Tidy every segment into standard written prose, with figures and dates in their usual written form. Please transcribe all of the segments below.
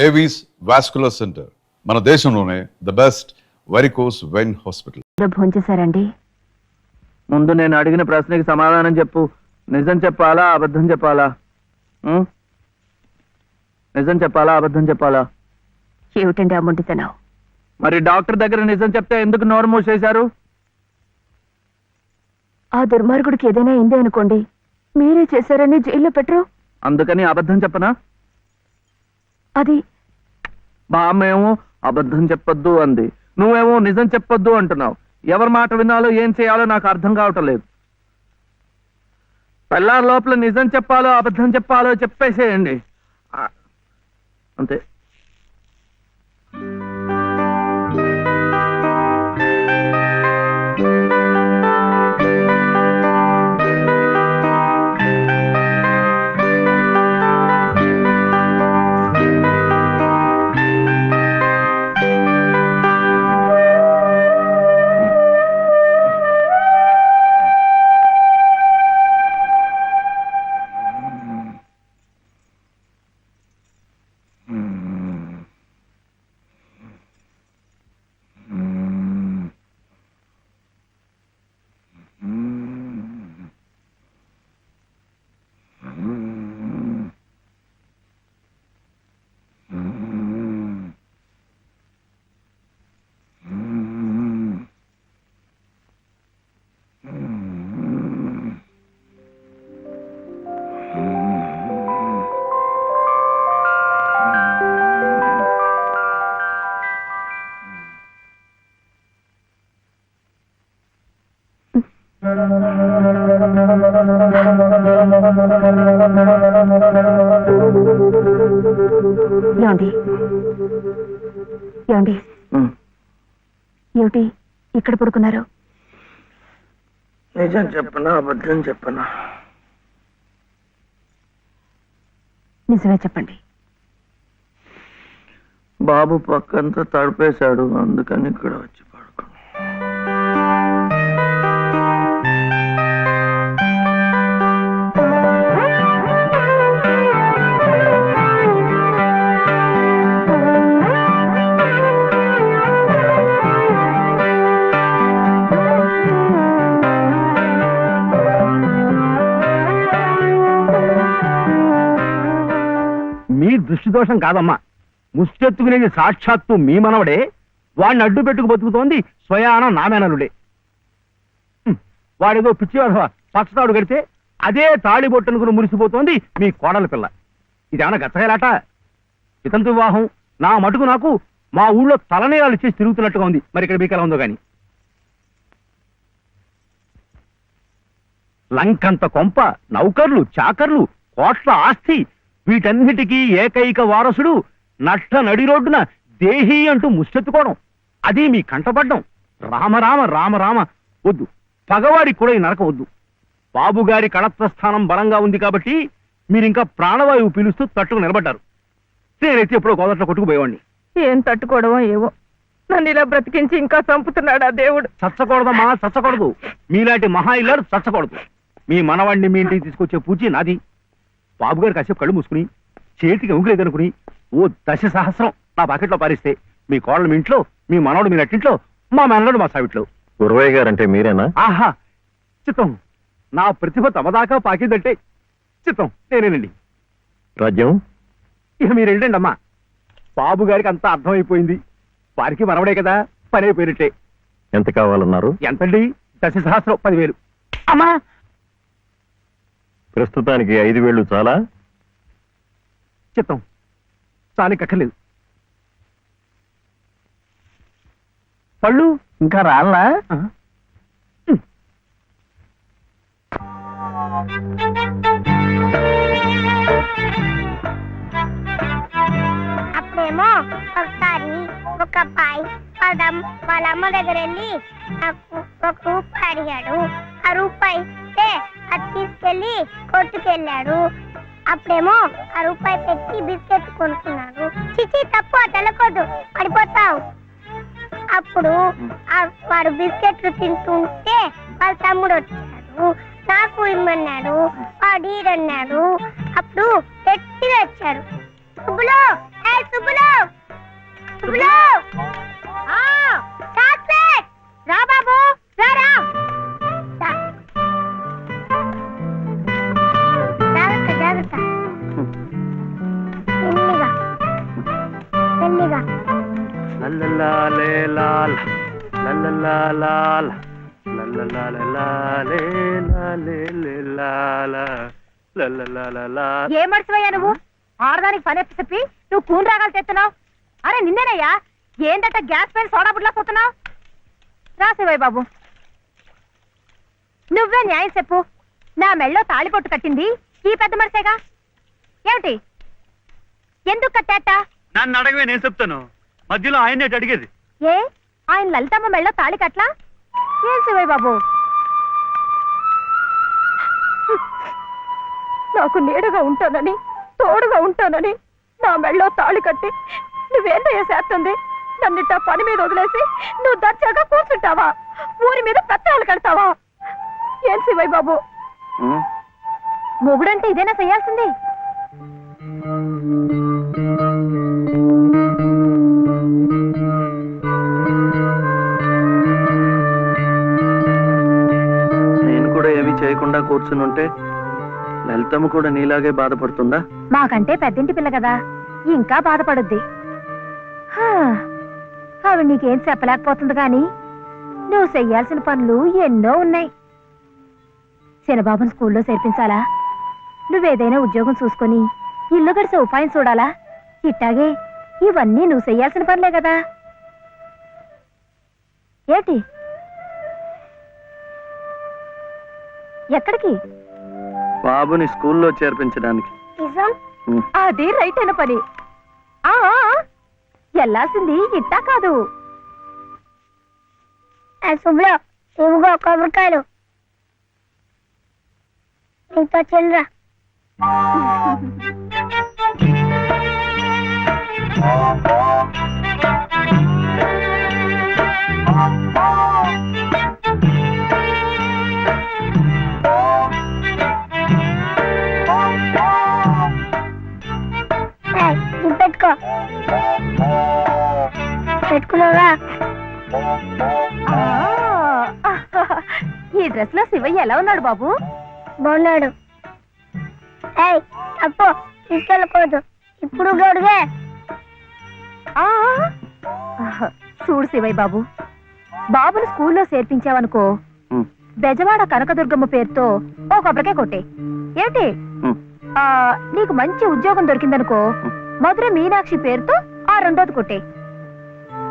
Avis vascular centre మన దేశంలోనే the best varicose vein hospital. భోంచేశారండి? ముందు నేను అడిగిన ప్రశ్నకి సమాధానం చెప్పు. నిజం చెప్పాలా అబద్ధం చెప్పాలా? నిజం చెప్పాలా అబద్ధం చెప్పాలా? ఏమిటండి ఆ మొండితనం? మరి డాక్టర్ దగ్గర నిజం చెప్తే ఎందుకు నోరు మూసేశారు? ఆ దుర్మార్గుడికి ఏదైనా అయింది అనుకోండి, మీరే చేశారని జైల్లో పెట్టరు. అందుకని అబద్ధం చెప్పనా? అది మా అమ్మేమో అబద్ధం చెప్పొద్దు అంది, నువ్వేమో నిజం చెప్పొద్దు అంటున్నావు. ఎవరి మాట వినాలో ఏం చేయాలో నాకు అర్థం కావటం లేదు. పెళ్ళారి లోపల నిజం చెప్పాలో అబద్ధం చెప్పాలో చెప్పేసేయండి అంతే. ఏమిటి ఇక్కడ పడుకున్నారు? నిజం చెప్పనా అబద్ధం చెప్పనా? నిజమే చెప్పండి. బాబు పక్కంతా తడిపేశాడు, అందుకని ఇక్కడ వచ్చి పడుకున్నా. మీ దృష్టి దోషం కాదమ్మా, ముష్టెత్తుకునేది సాక్షాత్తు మీ మనవడే. వాడిని అడ్డు పెట్టుకు బతుకుతోంది స్వయాన నామేనలుడే. వాడేదో పిచ్చివాడు పచ్చతాడు కడితే అదే తాళిబొట్టనుకుని మురిసిపోతోంది మీ కోడల పిల్ల. ఇదేమన్నా గచ్చగలాట? వితంతు వివాహం నా మటుకు నాకు మా ఊళ్ళో తలనేరాలు ఇచ్చేసి తిరుగుతున్నట్టుగా ఉంది. మరి ఇక్కడ మీకు ఎలా ఉందో గాని. లంకంత కొంప, నౌకర్లు, చాకర్లు, కోట్ల ఆస్తి, వీటన్నిటికీ ఏకైక వారసుడు నట్ట నడి రోడ్డున దేహి అంటూ ముష్టెత్తుకోవడం, అది మీ కంటపడ్డం. రామరామ రామరామ వద్దు, పగవాడికి కూడా ఈ నరకం వద్దు. బాబుగారి కళత్రస్థానం బలంగా ఉంది కాబట్టి మీరింకా ప్రాణవాయువు పీలుస్తూ తట్టుకు నిలబడ్డారు. నేనైతే ఎప్పుడో గోదట్లో కొట్టుకుపోయేవాడిని. ఏం తట్టుకోవడమో ఏవో, నన్ను ఇలా బ్రతికించి ఇంకా చంపుతున్నాడు ఆ దేవుడు. చచ్చకూడదమ్మా, చచ్చకూడదు. మీలాంటి మహా ఇల్లాడు చచ్చకూడదు. మీ మనవాడిని మీ ఇంటికి తీసుకొచ్చే పూచి నాది. బాబుగారు కాసేపు కళ్ళు మూసుకుని చేతికి ఊగిలేదనుకుని ఓ 10 సహస్రం నా పాకెట్లో పారిస్తే మీ కోడలు మీ ఇంట్లో, మీ మనవడు మీ నట్టింట్లో, మా మనవడు మా సావిట్లో. గురవయ్య గారంటే మీరేనా? ఆహా చిత్తం, నా ప్రతిభ తమదాకా పాకిందంటే చిత్తం నేనేనండి. రాజ్యం ఇక మీరు వెళ్ళండి అమ్మా. బాబు గారికి అంతా అర్థమైపోయింది. వారికి మనవడే కదా, పని అయిపోయినట్టే. ఎంత కావాలన్నారు? ఎంతండి? 10 సహస్రం, 10,000. అమ్మా ప్రస్తుతానికి 5,000 చాలా? చిత్తం చాలికక్కర్లేదు. పళ్ళు ఇంకా రాళ్ళా? అప్పుడేమో ఒకసారి ఒక అబ్బాయి వాళ్ళ అమ్మ దగ్గర వెళ్ళి నాకు 1 రూపాయి అడిగాడు. ఆ రూపాయి అది తీసుకెళ్లి కొట్టుకెళ్ళాడు. అప్పుడేమో ఆ రూపాయి పెట్టి బిస్కెట్ కొనుక్కున్నాడు. చిచి తప్పు, తెలకొద్దు, పడిపోతావు. అప్పుడు వాడు బిస్కెట్లు తింటుంటే వాళ్ళ తమ్ముడు వచ్చాడు, నాకు ఇమ్మన్నాడు. వాడు ఈడన్నాడు. అప్పుడు గట్టిగా వచ్చాడు, సుబ్బులు, సుబ్బులు లల్లలాలే లాల, లల్లలాలాల, లల్లలాలే లాలే లాల, లల్లలాలా. ఏ మర్చిపోయా నువ్వు? ఆడదానికి పని ఎప్పి చెప్పి నువ్వు కూని రాగాలు తెస్తున్నావు. అరే నిన్నేనయ్యా, ఏందట గ్యాస్ పైన సోడా బుడ్లా పోతున్నావు? రాసేవాయి బాబు, నువ్వే న్యాయం చెప్పు. నా మెళ్ళో తాళిపొట్టు కట్టింది ఈ పెద్ద మనిషేగా. ఏమిటి, ఎందుకు కట్టాట? నన్ను అడగవే, నేను చెప్తాను. మధ్యలో ఆయన్నే అడిగేది. ఏ ఆయన లలితమ్మ మెళ్ళో తాళి కట్లా? ఏం శివయ్య బాబు, నాకు నీడగా ఉంటానని తోడుగా ఉంటానని నా మెళ్ళో తాళి కట్టి నువ్వేందయ్యా చేస్తుంది? నన్నిట్ట పని మీద వదిలేసి నువ్వు దర్జాగా కూర్చుంటావా? ఊరి మీద పెత్తనాలు కడతావా? ఏం శివయ్య బాబు, మొగుడంటే ఇదేనా చేయాల్సింది? నేను కూడా ఏమీ చేయకుండా కూర్చుని ఉంటే లలితమ్మ కూడా నీలాగే బాధపడుతుందా? మాకంటే పెద్దింటి పిల్ల కదా, ఇంకా బాధపడుద్ది. హా, ఆవిడ నీకేం చెప్పలేకపోతుంది గాని నువ్వు చెయ్యాల్సిన పనులు ఎన్నో ఉన్నాయి. చిన్నబాబుని స్కూల్లో చేర్పించాలా? నువ్వేదైనా ఉద్యోగం చూసుకొని ఇల్లు గడిసే ఉపాయం చూడాలా? ఇట్టాగే ఇవన్నీ నువ్వు చెయ్యాల్సిన పనులే కదా. ఏంటి, ఎక్కడికి? బాబుని స్కూల్లో చేర్పించడానికి. నిజం? అది రైట్ అయిన పని. ఆ వెళ్ళాల్సింది ఇట్టా కాదు. శుభ్లో ఇవిగో కొబ్బరికాయలు, నీతో చిల్లరా. ఇది పెట్టుకో. పెట్టుకున్నావా? ఈ డ్రెస్ లో శివయ్య ఎలా ఉన్నాడు బాబు? బాగున్నాడు. అప్పు తీసుకెళ్ళకూడదు, ఇప్పుడు గడుగే. చూడు శివయ్య బాబు, బాబుని స్కూల్లో చేర్పించావనుకో, బెజవాడ కనకదుర్గమ్మ పేరుతో ఓ కొబ్బరికాయ కొట్టే. ఏమిటి, నీకు మంచి ఉద్యోగం దొరికిందనుకో, మధుర మీనాక్షి పేరుతో ఆ రెండోది కొట్టే.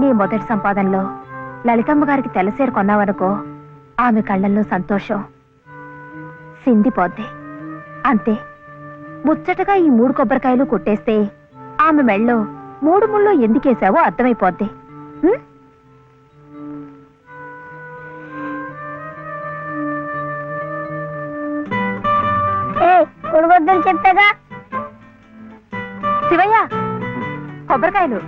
నీ మొదటి సంపాదనలో లలితమ్మ గారికి తెల్లసేరు కొన్నావనుకో, ఆమె కళ్ళల్లో సంతోషం సిందిపోద్ది. అంతే, ముచ్చటగా ఈ 3 కొబ్బరికాయలు కొట్టేస్తే ఆమె మెళ్ళో 3 ముళ్ళు ఎందుకేసావో అర్థమైపోద్ది. కొడగొద్దని చెప్పాగా. శివయ్య, కొబ్బరికాయలు.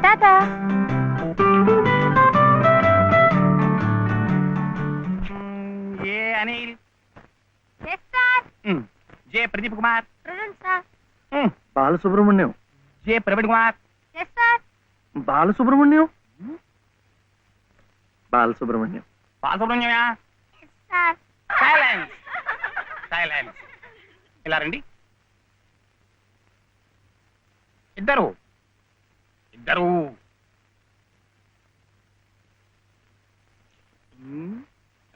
Tata. A Anil, J Pradeep Kumar, Balasubrahmanyam. J Praveen Kumar, Balasubrahmanyam. Balasubrahmanyam. బాలసుబ్రహ్మణ్యమా? Silence, silence. ఇలా రండి. ఇద్దరు ఇద్దరు.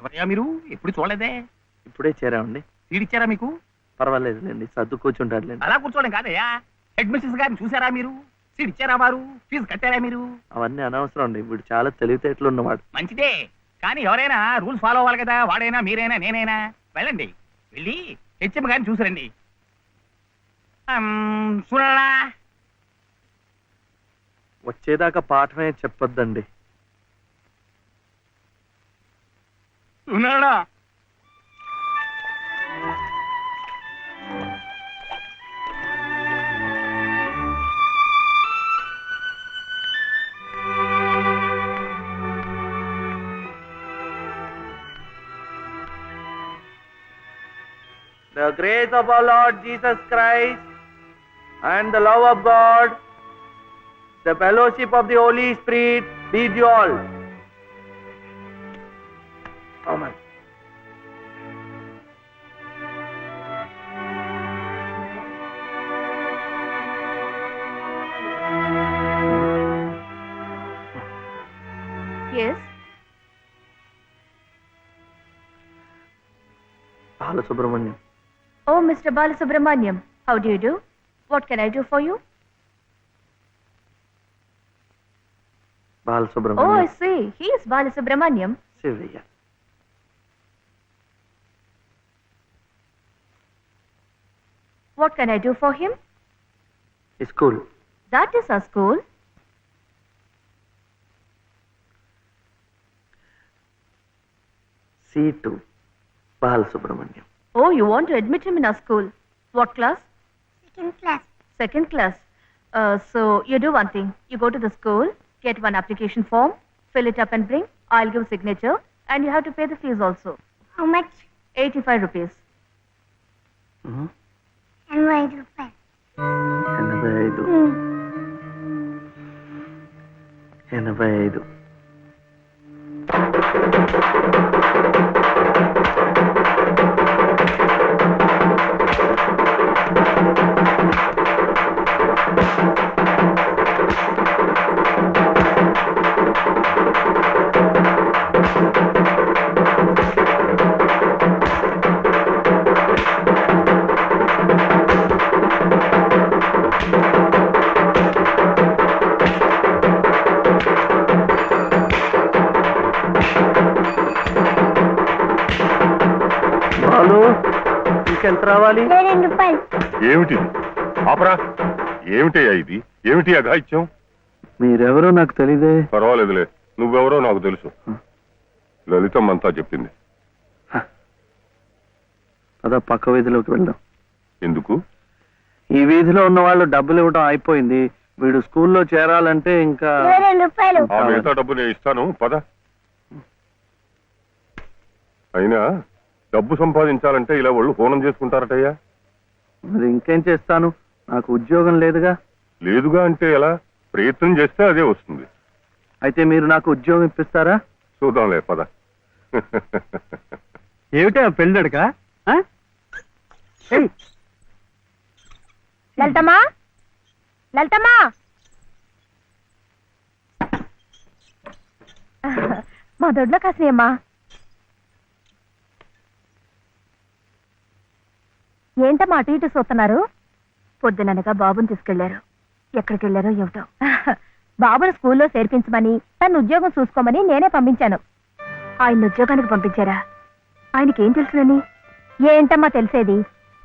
ఎవరయ్యా మీరు? ఎప్పుడు చూడలేదే. ఇప్పుడే చేరామండి. సీడిచ్చారా మీకు? పర్వాలేదులేండి, సర్దు కూర్చుంటారులేండి. అలా కూర్చోవడం కాదయ్యా, హెడ్ మిస్సెస్ గారిని చూసారా మీరు? సీడిచ్చారా వారు? ఫీజు కట్టారా మీరు? అవన్నీ అనవసరం అండి, ఇప్పుడు చాలా తెలివితేటలు ఉన్నవాడు. మంచిదే, కానీ ఎవరైనా రూల్స్ ఫాలో అవ్వాలి కదా. వాడైనా మీరైనా నేనైనా. వెళ్ళండి, వెళ్ళి హెచ్ఎం గారిని చూసిరండి. చూడరా, వచ్చేదాకా పాఠమే చెప్పొద్దండి. ఉన్నాడా? The grace of our Lord Jesus Christ and the love of God, the fellowship of the Holy Spirit be with you all. Yes. Balasubrahmanyam. Oh, Mr. Balasubramaniam, how do you do? What can I do for you? Oh, Balasubrahmanyam. I see. He is Balasubramaniam. Shivayya. What can I do for him? School. That is our school. C2 Balasubrahmanyam. Oh, you want to admit him in our school. What class? Second class. Second class. So you do one thing. You go to the school, get one application form, fill it up and bring. I'll give signature and you have to pay the fees also. How much? 85 rupees. 85 రూపాయలు. 85. 85. బాలు ఇంకెంత రావాలి? 2 రూపాయలు. ఏమిటిది ఆపరా ఏమిటయ్యా ఇది ఏమిటి అఘాయిత్యం మీరెవరో నాకు తెలీదే. పర్వాలేదులే నువ్వెవరో నాకు తెలుసు లలితమ్మంతా చెప్పింది పద పక్క వీధిలోకి వెళ్దాం. ఎందుకు ఈ వీధిలో ఉన్న వాళ్ళు డబ్బులు ఇవ్వడం అయిపోయింది. వీడు స్కూల్లో చేరాలంటే ఇంకా 2 రూపాయలు. ఆ మిగతా డబ్బు నేను ఇస్తాను పద అయినా డబ్బు సంపాదించాలంటే ఇలా వాళ్ళు హోనం చేసుకుంటారటయ్యా మరి ఇంకేం చేస్తాను, నాకు ఉద్యోగం లేదుగా. లేదుగా అంటే ఎలా ప్రయత్నం చేస్తే అదే వస్తుంది అయితే మీరు నాకు ఉద్యోగం ఇప్పిస్తారా? చూద్దాంలే పద ఏమిటా పెళ్ళడుక? లలితమ్మా, లలితమ్మా. మా దొడ్లో కాసినమ్మా. ఏంటమ్మా అటు ఇటు చూస్తున్నారు? పొద్దుననగా బాబుని తీసుకెళ్లారు. ఎక్కడికి వెళ్ళారో ఏమిటో. బాబును స్కూల్లో చేర్పించమని తన ఉద్యోగం చూసుకోమని నేనే పంపించాను. ఆయన ఉద్యోగానికి పంపించారా? ఆయనకేం తెలుసునని? ఏంటమ్మా తెలిసేది?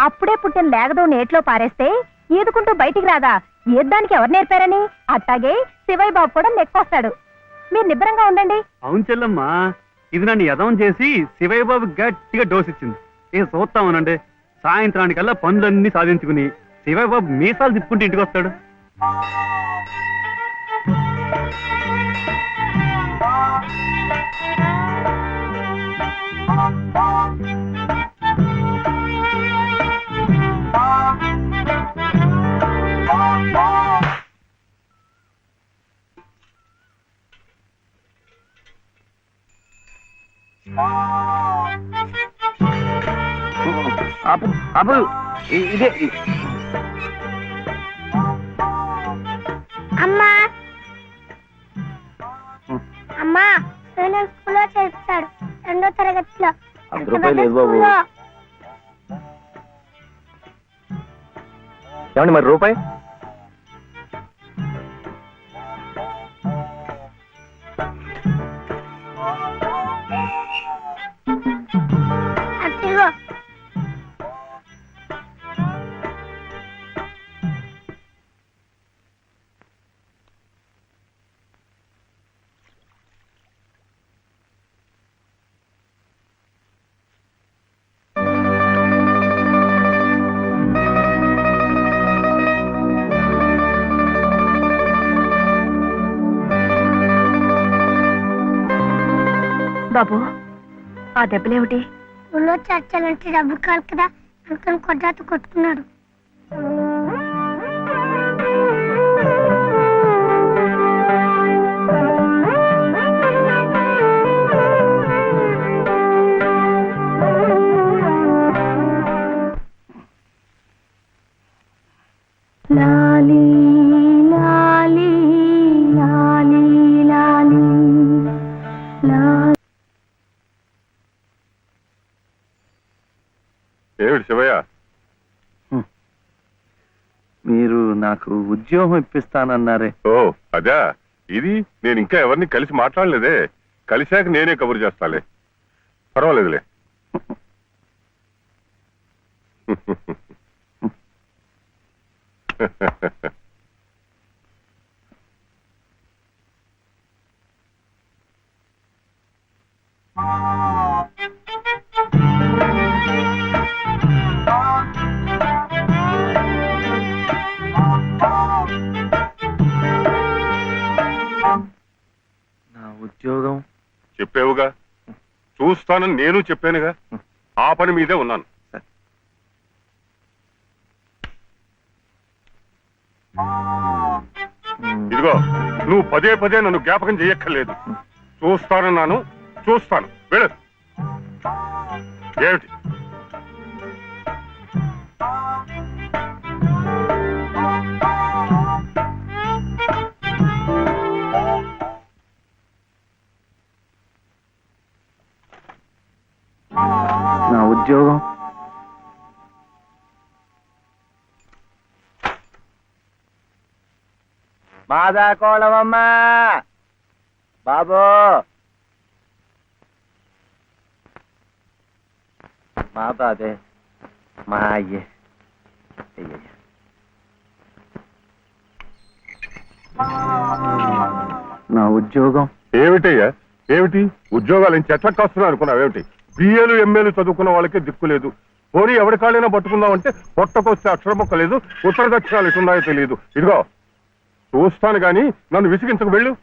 అప్పుడే పుట్టిన లేగదో నేట్లో పారేస్తే ఈదుకుంటూ బయటికి రాదా? ఈద్దానికి ఎవరు నేర్పారని? అట్టాగే శివయ్య బాబు కూడా నెక్కొస్తాడు. మీరు నిబ్బరంగా ఉండండి. అవును చెల్లమ్మా, ఇది నన్ను యదవం చేసి శివయ్య బాబు గట్టిగా డోస్ ఇచ్చింది. ఏ చూస్తామనండి, సాయంత్రానికల్లా పనులన్నీ సాధించుకుని శివయ్య బాబు మీసాలు తిప్పుకుంటూ ఇంటికి వస్తాడు. ఆపు ఆపు, ఇదే అమ్మా అమ్మా నేను స్కూల్లో చేర్చాడు 2వ తరగతిలో. 10 రూపాయలు లేదు బాబు. స్కూల్లో. ఏమండి మరి రూపాయి? అదిగో. బాబు, ఆ దెబ్బలేమిటి? స్కూల్లో చేర్చాలంటే డబ్బు కాదు కదా అందుకని కొట్టాతో కొట్టుకున్నాడు. నాకు ఉద్యోగం ఇప్పిస్తానన్నారే. ఓ అదా, ఇది నేను ఇంకా ఎవరిని కలిసి మాట్లాడలేదే. కలిశాక నేనే కబురు చేస్తాలే, పర్వాలేదులే. నా ఉద్యోగం చెప్పావుగా, చూస్తానని నేను చెప్పానుగా. ఆ పని మీదే ఉన్నాను. ఇదిగో, నువ్వు పదే పదే నన్ను జ్ఞాపకం చెయ్యక్కర్లేదు. చూస్తానన్నాను, చూస్తాను. వెళ్ళు. ఏమిటి? నా ఉద్యోగం మాదా కోళమమ్మా బాబు, మా బాబే, మా అయ్యే. నా ఉద్యోగం ఏమిటయ్యా, ఏమిటి ఉద్యోగాలు చెట్ల కాస్తున్నా అనుకున్నావు? ఏమిటి బిఏలు ఎంఏలు చదువుకున్న వాళ్ళకే దిక్కు లేదు. పోనీ ఎవరి కాళ్ళైనా పట్టుకుందామంటే పొట్టకొస్తే అక్షరం మొక్క లేదు, ఉత్తర దక్షిణాలు ఎటున్నాయో తెలియదు. ఇదిగో చూస్తాను గాని నన్ను విసిగించకు. వెళ్ళు.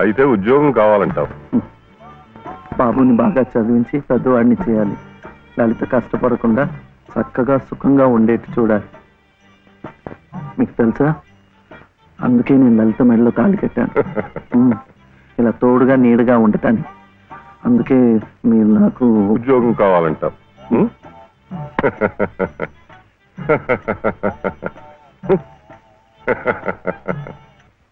అయితే ఉద్యోగం కావాలంటావు. బాబుని బాగా చదివించి పెద్దవాడిని చేయాలి. లలిత కష్టపడకుండా చక్కగా సుఖంగా ఉండేట్టు చూడాలి. మీకు తెలుసా, అందుకే నేను లలిత మెడలో తాళి కట్టాను. ఇలా తోడుగా నీడగా ఉండటానికి. అందుకే మీరు నాకు ఉద్యోగం కావాలంటావు. ఉం?